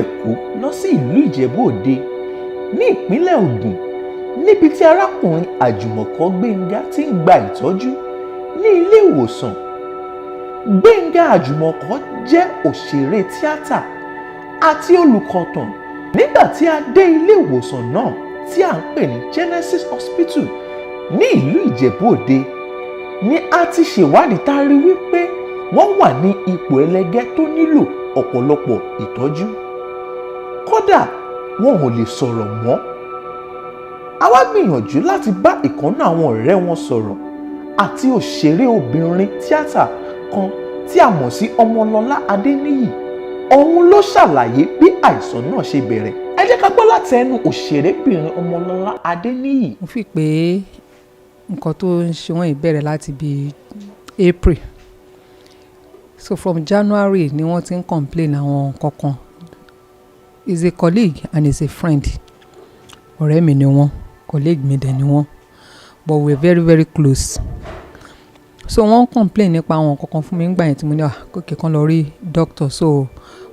Èkó lọ sí ìlú Ìjẹ̀bú Òde ní ìpínlẹ̀ Ògùn níbi tí arákùnrin Àjùmọ̀kọ́ Gbénga ti ń gba ìtọ́jú ní ilé ìwòsàn. Gbénga Àjùmọ̀kọ́ jẹ́ òṣèré tíátà àti olùkọ̀tàn. Nígbà tí a dé ilé ìwòsàn náà tí à ń pè ní Genesis Hospital ní ìlú Ìjẹ̀bú Òde ni a ti ṣèwádìí tá a rí wípé wọ́n wà ní ipò ẹlẹ́gẹ́ tó nílò ọ̀pọ̀lọpọ̀ ìtọ́jú. Kódà wọn ò lè sọ̀rọ̀ mọ́. A wá gbìyànjú láti bá ìkànnà àwọn ọ̀rẹ́ wọn sọ̀rọ̀ àti òṣèré obìnrin tíátà kan tí a mọ̀ sí Ọmọlọ́lá Adéníyì. Òun ló ṣàlàyé bí àìsàn náà ṣe bẹ̀rẹ̀. Ẹ jẹ́ ká gbọ́ láti ẹnu òṣèrébìnrin Ọmọlọ́lá Adéníyì. Mo fi pé nǹkan tó ń ṣe wọ́n ìbẹ̀rẹ̀ láti bí April. So from January ni wọ́n ti ń complain àwọn kankan. He's a colleague and he's a friend. Ọ̀rẹ́ mi ni wọ́n, colleague mi dẹ̀ ni wọ́n. But we're very very close. So wọ́n complain nípa àwọn kankan fún mi nígbà yẹn tí mo ní kókè kan lọ rí doctor. So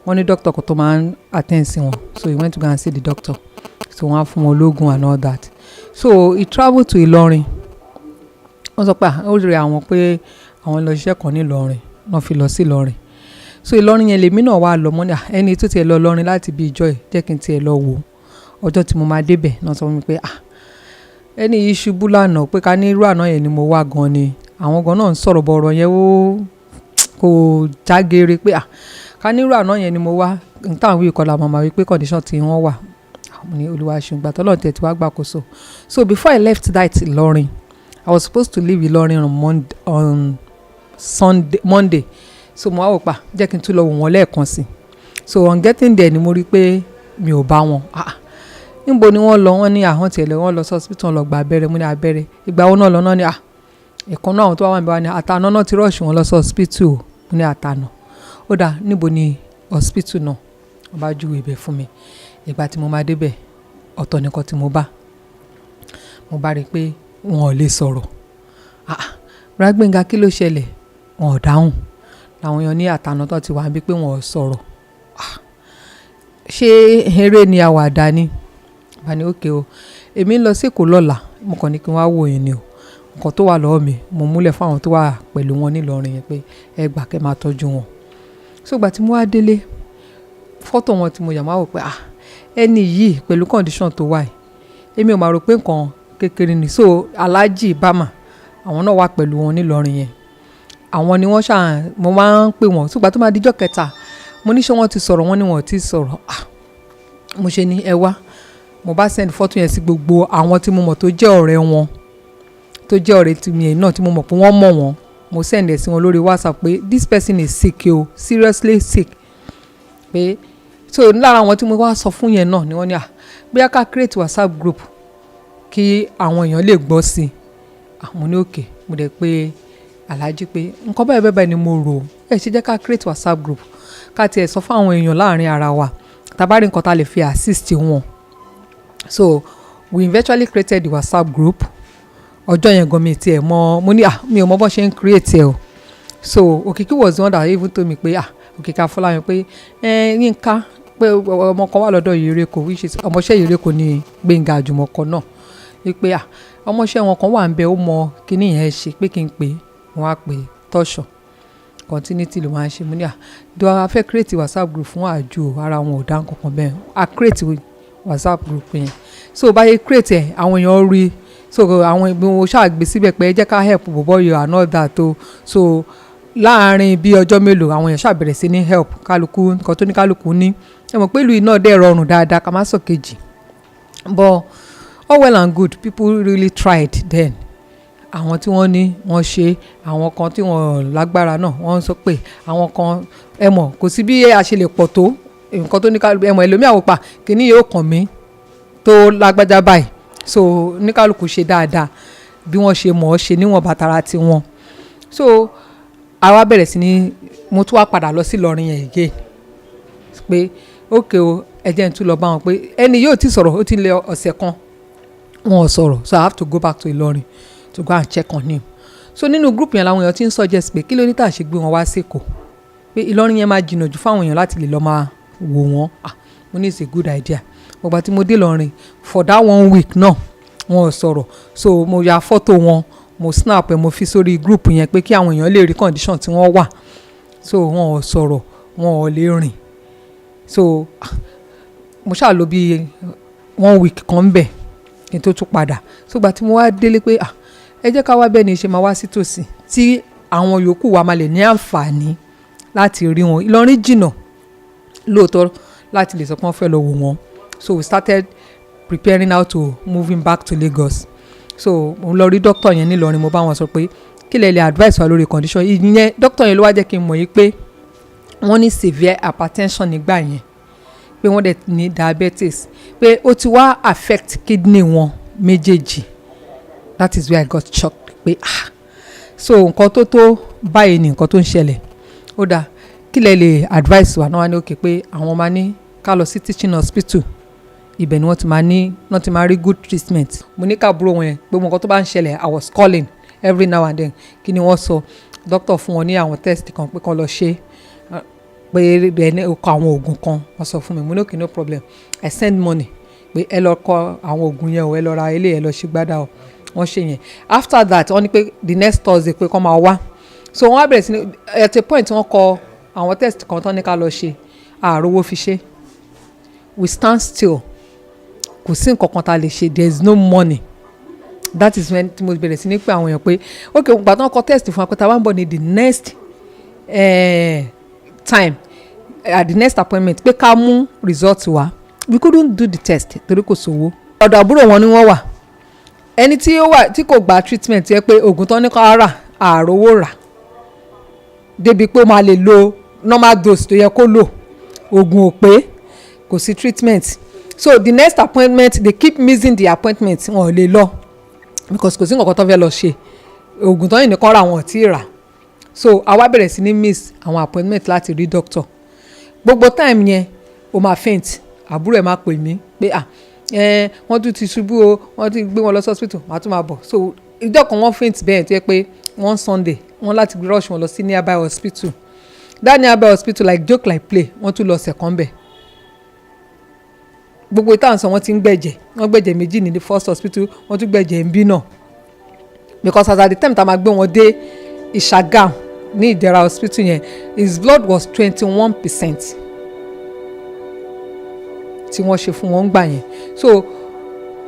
wọ́n ní doctor kan tó máa ń attend sí wọn. So he went to go and see the doctor. So wọ́n á fún wọn lóògùn and all that. So he travelled to Ìlọrin. Wọ́n sọ pé ó rí àwọn pé àwọn lọ ṣiṣẹ́ kan ní Ìlọrin náà fi lọ sí Ìlọrin. So Ìlọrin yẹn lèmi náà wà lọ mọ́ ní ẹni tó tiẹ̀ lọ Ìlọrin láti bí ìjọ ẹ̀ jẹ́ kí n tiẹ̀ lọ wò ó. Ọjọ́ tí mo máa débẹ̀ náà sọ fún mi pé ẹni yìí ṣubú lánàá pé ká ní irú àná yẹn ni mo wá gan ni àwọn gan náà ń sọ̀rọ̀ bọ̀ ọ̀rọ̀ yẹn ó kò jágere pé ká ní irú àná yẹn ni mo wá táwọn wí ìkọlà màmá wípé condition tí wọ́n wà ní Olúwa ṣeun gbà tọ́lọ́run tẹ̀ tí wàá gbàkóso. So before I left that Ìlọrin, I was supposed to leave Ìlọrin on Monday. So mo wá wò pa jẹ́ kí n tún lọ wò wọ́n lẹ́ẹ̀kan sí. So on getting there ni mo rí pé mi ò bá wọn. Níbo ni wọ́n lọ? Wọ́n ní àwọn tiẹ̀ lọ wọ́n lọ sí hospital lọ gba abẹ́rẹ́. Mo ní abẹ́rẹ́ ìgbà wo náà lọ náà ni ìkan náà àwọn tó wà níbẹ̀ wá ní Àtànà náà ti rush wọn lọ sí hospital. Mo ní Àtànà. Ó dà níbo ni hospital náà? Wọ́n bá júwe ibẹ̀ fún mi. Ìgbà tí mo máa débẹ̀ ọ̀tọ̀ nìkan tí mo bá rí pé wọn ò lè sọ̀rọ̀. Gbénga kí ló ṣẹlẹ̀? Wọn ò dáhùn. Làwọn èèyàn ní Àtànà tó ti wà níbi pé wọn ò sọ̀rọ̀. Ṣé eré ni àwàdà ni? Bá ní òkè o. Èmi ń lọ sí Èkó lọ́la. Mo kàn ní kí n wá wò yín ni o. Nǹkan tó wà lọ́wọ́ mi mo múlẹ̀ fún àwọn tó wà pẹ̀lú wọn nílọrin yẹn pé ẹ gbà kẹ́ máa tọ́jú wọn. So ìgbà tí mo wá délé fọ́tò wọn tí mo yà máa wò pé ẹni yìí pẹ̀lú condition tó wà yìí èmi ò máa rò pé nǹkan kékeré ni. So Alhaji Bama àwọn náà wà pẹ̀lú wọn nílọrin yẹn. Àwọn ni wọ́n mo máa ń pè wọ́n. Ṣùgbọ́n tó máa dijọ́ kẹta mo ní ṣé wọ́n ti sọ̀rọ̀, wọ́n ní wọ́n ti sọ̀rọ̀. Mo ṣe ní ẹ wá. Mo bá send fọ́tò yẹn sí gbogbo àwọn tí mo mọ̀ tó jẹ́ ọ̀rẹ́ wọn tó jẹ́ ọ̀rẹ́ tí mi náà tí mo mọ̀ pé wọ́n mọ̀ wọ́n. Mo send ẹ̀ sí wọn lórí WhatsApp pé this person is sick o, seriously sick. Pé so lára àwọn tí mo wá sọ fún yẹn náà ni wọ́n ní bóyá ká create WhatsApp group kí àwọn èèyàn lè gbọ́ sí i. Mo ní òkè. Mo dẹ̀ pé Alhaji pé nǹkan báyìí ni mo rò ẹ ṣe jẹ́ ká create WhatsApp group ká tiẹ̀ sọ fún àwọn èèyàn láàrin ara wa tàbárí nǹkan tá lè fi assist wọn. So we eventually created the WhatsApp group. Ọjọ́ yẹn gan mi tiẹ̀ mọ̀ mo ní mi ò mọ̀ bó ṣe ń create ẹ o. So Òkìkí was the one that even told me pé Òkìkí Afọláyan pé Yínká pé ọmọ kan wà lọ́dọ̀ Ìrèkò which is ọmọọṣẹ́ Ìrèkò ní Gbénga Àjùmọ̀kọ́ náà wípé ọmọọṣẹ́ wọn kan wà ń bẹ ó mọ kíní yẹn ṣe pé kí n pè wọ́n á pè tọ́ṣọ̀ continuity ló máa ń ṣe. Mo ní do a fẹ́ create WhatsApp group fún àjò ara wọn ò dá nǹkan bẹ́ẹ̀ a create WhatsApp group yẹn. So báyìí create ẹ̀ àwọn èèyàn rí so àwọn ìgbìmọ̀ mo ṣàgbé síbẹ̀ pé ẹ jẹ́ ká help bọ̀bọ̀ yọ and all that o. So láàárín bí ọjọ́ mélòó àwọn èèyàn ṣàbẹ̀rẹ̀ sí ní help kálukú nǹkan tó ní kálukú ní. Ẹ mọ̀ pé ìlú iná dẹ̀ rọrùn dáadáa ká má sọ kejì. But all well and good, people really tried then. Àwọn tí wọ́n ní wọ́n ṣe, àwọn kan tí wọ́n lágbára náà wọ́n sọ pé àwọn kan ẹ mọ̀ kò sí bí a ṣe lè pọ̀ tó nǹkan tó ní kálukú ẹ mọ̀ ẹlòmíà wò pa kíní yóò kàn mí tó lágbájá báyìí. So ní kálukú ṣe dáadáa bí wọ́n ṣe mọ̀ ọ́ ṣe níwọ̀n bàtàrà tí wọ́n. So àwa bẹ̀rẹ̀ sí ní mo tún wá padà lọ sí Ìlọrin yẹn again pé okay o ẹ jẹ́ n tún lọ bá wọn pé ẹni yóò ti sọ̀rọ̀ ó ti lé ọ̀sẹ̀ kan wọn ò sọ̀rọ̀. So I have to go back to Ìlọrin to go and check on him. So nínú group yẹn làwọn èèyàn ti ń suggest pé kí ló ní tà ṣe gbé wọn wá sí Èkó pé Ìlọrin yẹn máa jìnnà jù fáwọn èèyàn láti lè lọ máa wò wọ́n. mo ní it's a good idea. Ọgbà tí mo dé Ìlọrin for that 1 week náà wọn ò sọ̀rọ̀, so mo ya fọ́tò wọn, mo snap ẹ̀, mo fi sórí group yẹn pé kí àwọn èèyàn lè rí condition tí wọ́n wà, so wọn ò sọ̀rọ̀, wọn ò lè rìn, so mo ṣáà lò bí 1 week kan bẹ̀ kí n tó tún padà. So ìgbà tí mo wá délé pé ẹ jẹ́ ká wá bẹ́ẹ̀ ni ṣe máa wá sí tòsí tí àwọn yòókù wa máa lè ní àǹfààní láti rí wọn. Ìlọrin jìnnà lóòótọ́ láti lè sọ pé wọ́n fẹ́ lọ wò wọ́n, so we started preparing how to moving back to Lagos. So mo lọ rí doctor yẹn ní Ìlọrin, mo bá wọn sọ pé kí lè advice wa lórí condition ìyẹn. Doctor yẹn ló wá jẹ́ kí n mọ̀ yìí pé wọ́n ní severe hypertension nígbà yẹn, pé wọ́n dẹ̀ ní diabetes, pé ó ti wá affect kidney wọn méjèèjì. That is where I got shocked pé so nǹkan tó báyìí ni nǹkan tó ń ṣẹlẹ̀. Ó dáa, kí lè advice wa náà wá ní òkè pé àwọn máa ní ká lọ sí teaching hospital, ibẹ̀ ni wọ́n ti máa rí good treatment. Mo ní káàbúrò wọn yẹn pé nǹkan tó bá ń ṣẹlẹ̀ I was calling every now and then. Kí ni wọ́n sọ? Doctor fún wọn ní àwọn test kan pé kán lọ ṣe, pé ẹni ó kọ àwọn oògùn kan wọ́n sọ fún mi. Mo ní okay no problem, I send money pé ẹ lọ kọ àwọn oògùn yẹn o, ẹ lọ ra ilé, ẹ lọ ṣe gbádà o. Wọ́n ṣe yẹn. After that wọ́n ní pé the next Thursday pé kán máa wá. So wọ́n á bẹ̀rẹ̀ sí ní at a point wọ́n kọ àwọn test kan tán ní ká lọ ṣe, àròwó fi ṣe. We stand still, kò sí nǹkan kan tá a lè ṣe, there is no money. That is when mo bẹ̀rẹ̀ sí ní pé àwọn èèyàn pé okay gbà tán kọ test fún wa pé tá a bá ń bọ̀ ní the next time at the next appointment pé ká mú result wa. We couldn't do the test torí kò sówó. Ọ̀dọ̀ àbúrò wọn ni wọ́n wà, ẹni tí kò gba treatment yẹ pé oògùn tán ní ká rà àròwó rà débi pé ó máa lè lo normal dose tó yẹ kó lò, oògùn ò pé, kò sí treatment. So the next appointment they keep missing the appointment, wọn ò lè lọ because kò sí nǹkan tó fẹ́ lọ ṣe, oògùn tán yìí nìkan ra wọn ò tí ì rà. So àwa bẹ̀rẹ̀ sí ní miss àwọn appointment láti rí doctor. Gbogbo time yẹn ó máa faint, àbúrò ẹ̀ máa pè mí pé wọ́n tún ti ṣubú o, wọ́n ti gbé wọn lọ sí hospital, màá tún máa bọ̀. So ìjọ kan wọ́n faint bẹ́ẹ̀ tó yẹ pé one Sunday wọ́n láti rush wọn lọ sí nearby hospital. That nearby hospital like joke like play, wọ́n tún lọ second bẹ̀. Gbogbo ìtàn sọ wọ́n ti ń gbẹ̀jẹ̀, wọ́n gbẹ̀jẹ̀ méjì ní the first hospital, wọ́n tún gbẹ̀jẹ̀ ń bí náà because as at the time tá a máa gbé wọn dé Ìṣàgàm ní Ìdẹ̀ra hospital yẹn, his blood was 21% tí wọ́n ṣe fún wọn gbà yẹn. So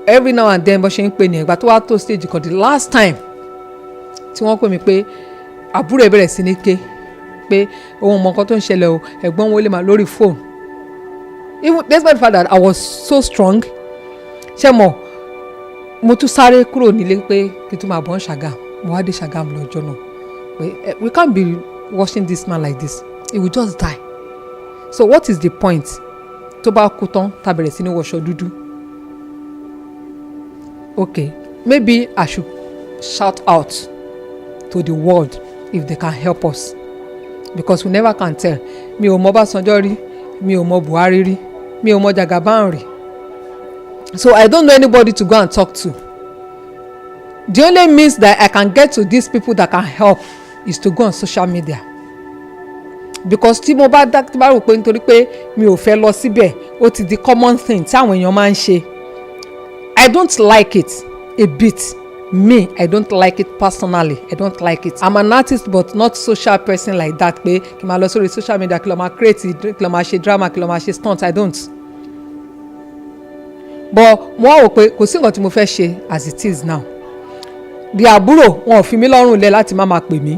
every now and then bó ṣe ń pè ní ìgbà tó wá tó stage kan the last time tí wọ́n pè mí pé àbúrò ẹ̀ bẹ̀rẹ̀ sí ní ké pé ohun mọ̀ nǹkan tó ń ṣẹlẹ̀ o, ẹ̀gbọ́n wọn lè máa lórí phone. Even despite the fact that I was so strong, ṣé mo tún sáré kúrò nílé pé kí n tún máa bọ̀ ń Ṣàgàm. Mo wá dé Ṣàgàm lọ́jọ́ náà pé we can't be watching this man like this, he will just die. So what is the point? Tó bá kú tán tá bẹ̀rẹ̀ sí ní wọṣọ dúdú. Okay, maybe I should shout out to the world if they can help us because we never can tell. Mi ò mọ Ọbásanjọ́ rí, mi ò mọ Buhari rí, mi ò mọ Jagaban rí. So I don't know anybody to go and talk to. The only means that I can get to these people that can help is to go on social media. Because tí mo bá rò pé nítorí pé mi ò fẹ́ lọ síbẹ̀, ó ti di common thing tí àwọn èèyàn máa ń ṣe. I don't like it a bit. Me, I don't like it personally. I don't like it. I'm an artist but not social person like that. Pé kí n máa lọ sórí social media kí lọ máa create, kí lọ máa ṣe drama, kí lọ máa ṣe stunt. I don't. But mo wá wò pé kò sí nǹkan tí mo fẹ́ ṣe as it is now. The àbúrò wọn ò fi mí lọ́rùn lẹ̀ láti má máa pè mí.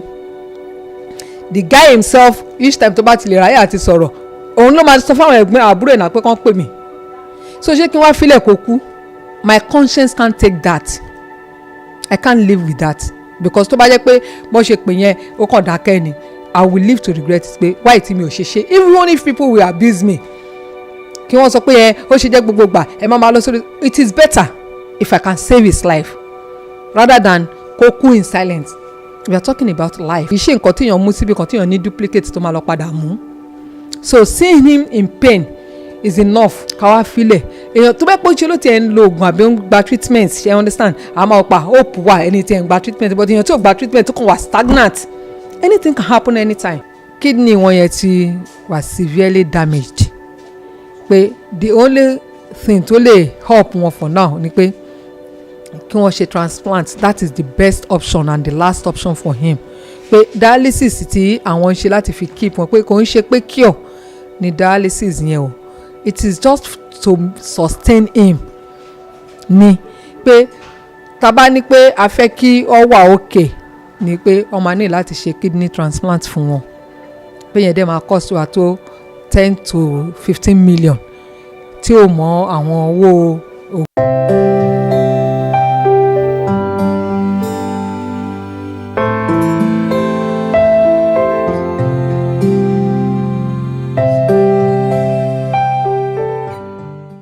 The guy himself each time tó bá ti lè ráyè àti sọ̀rọ̀ òun ló máa sọ fáwọn ẹ̀gbọ́n àbúrò ẹ̀ náà pé kán pè mí. So ṣé kí n wá filẹ̀ kó kú? My conscience can't take that. I can't live with that because tó bá jẹ́ pé bó ṣe pè yẹn ó kàn dákẹ́ ni, I will live to regret it pé why tí mi ò ṣe ṣe. Even if people will abuse me, kí wọ́n sọ pé ó ṣe jẹ́ gbogbo gbà ẹ máa lọ sórí. It is better if I can save his life rather than kó kú in silence. We are talking about life. Ìṣe nǹkan tí èèyàn mú síbi kan tí èèyàn ní duplicate tó máa lọ padà mú. So seeing him in pain is enough káwá filẹ̀. Èèyàn tó bẹ́ẹ̀ pé ṣe ló ti ẹ̀ ń lo oògùn àbí ń gba treatment, ṣe understand? Àmọ́ ọ̀pá hope wà ẹni tí ẹ̀ ń gba treatment but èèyàn tí ò gba treatment tó kàn wà stagnant. Anything can happen anytime. Kidney wọn yẹn ti wà severely damaged. pé the only thing tó lè help wọn for now ni pé kí wọ́n ṣe transplant, that is the best option and the last option for him. Pé dialysis tí àwọn ń ṣe láti fi keep wọn, pé kò ń ṣe pé cure ni dialysis yẹn o, it is just to sustain him ni. Pé tá bá ní pé a fẹ́ kí ó wà okay ni pé ó máa ní láti ṣe kidney transplant fún wọn, pé yẹn dẹ̀ máa cost wa tó 10 to 15 million tí ó mọ àwọn owó